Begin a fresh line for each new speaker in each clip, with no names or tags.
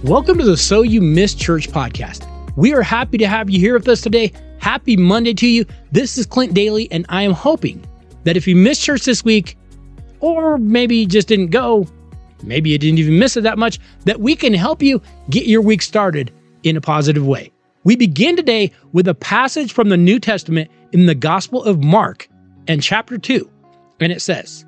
Welcome to the So You Missed Church podcast. We are happy to have you here with us today. Happy Monday to you. This is Clint Daly, and I am hoping that if you missed church this week, or maybe you just didn't go, maybe you didn't even miss it that much, that we can help you get your week started in a positive way. We begin today with a passage from the New Testament in the Gospel of Mark and chapter 2, and it says,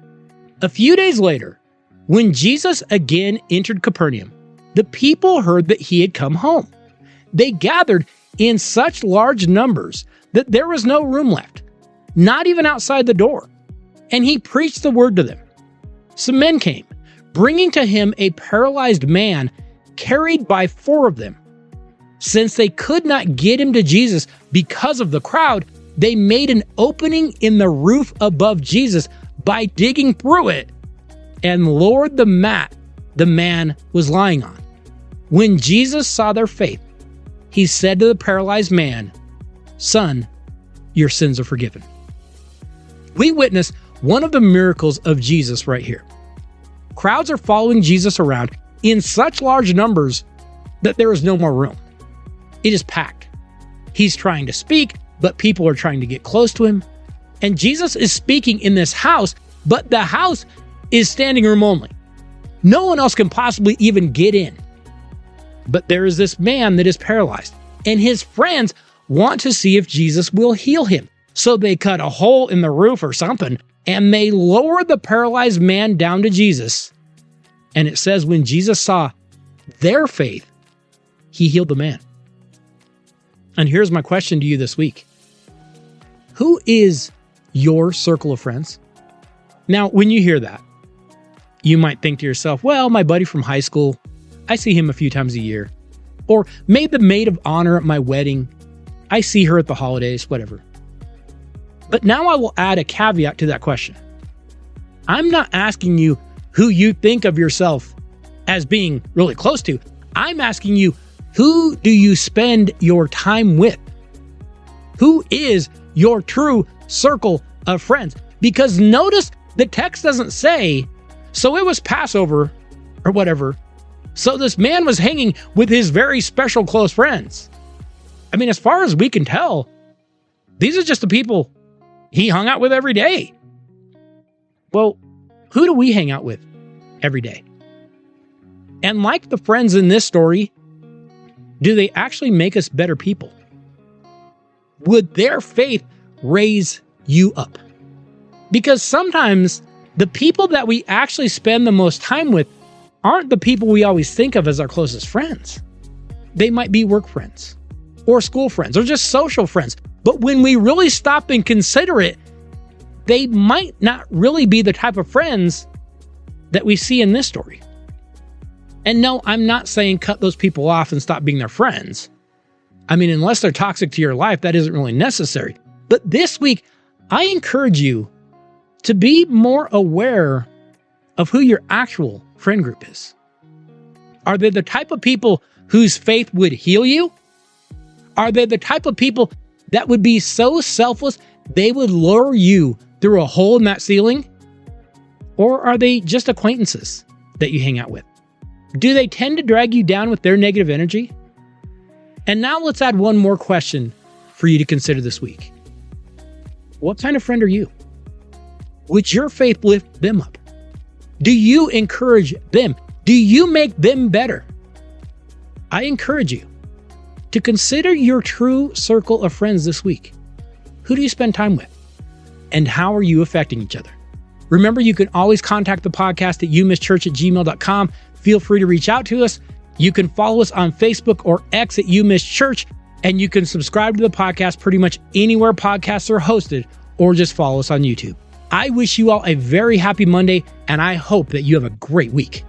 "A few days later, when Jesus again entered Capernaum, the people heard that he had come home. They gathered in such large numbers that there was no room left, not even outside the door, and he preached the word to them. Some men came, bringing to him a paralyzed man carried by 4 of them. Since they could not get him to Jesus because of the crowd, they made an opening in the roof above Jesus by digging through it and lowered the mat the man was lying on. When Jesus saw their faith, he said to the paralyzed man, 'Son, your sins are forgiven.'" We witness one of the miracles of Jesus right here. Crowds are following Jesus around in such large numbers that there is no more room. It is packed. He's trying to speak, but people are trying to get close to him. And Jesus is speaking in this house, but the house is standing room only. No one else can possibly even get in. But there is this man that is paralyzed, and his friends want to see if Jesus will heal him. So they cut a hole in the roof or something, and they lower the paralyzed man down to Jesus. And it says when Jesus saw their faith, he healed the man. And here's my question to you this week. Who is your circle of friends? Now, when you hear that, you might think to yourself, well, my buddy from high school, I see him a few times a year. Or maybe the maid of honor at my wedding, I see her at the holidays, whatever. But now I will add a caveat to that question. I'm not asking you who you think of yourself as being really close to. I'm asking you, who do you spend your time with? Who is your true circle of friends? Because notice the text doesn't say, so it was Passover or whatever, so this man was hanging with his very special close friends. I mean, as far as we can tell, these are just the people he hung out with every day. Well, who do we hang out with every day? And like the friends in this story, do they actually make us better people? Would their faith raise you up? Because sometimes the people that we actually spend the most time with aren't the people we always think of as our closest friends. They might be work friends, or school friends, or just social friends. But when we really stop and consider it, they might not really be the type of friends that we see in this story. And no, I'm not saying cut those people off and stop being their friends. I mean, unless they're toxic to your life, that isn't really necessary. But this week, I encourage you to be more aware of who your actual friend group is. Are they the type of people whose faith would heal you? Are they the type of people that would be so selfless they would lure you through a hole in that ceiling? Or are they just acquaintances that you hang out with? Do they tend to drag you down with their negative energy? And now let's add one more question for you to consider this week. What kind of friend are you? Would your faith lift them up? Do you encourage them? Do you make them better? I encourage you to consider your true circle of friends this week. Who do you spend time with? And how are you affecting each other? Remember, you can always contact the podcast at youmissedchurch@gmail.com. Feel free to reach out to us. You can follow us on Facebook or X at You Missed Church, and you can subscribe to the podcast pretty much anywhere podcasts are hosted, or just follow us on YouTube. I wish you all a very happy Monday, and I hope that you have a great week.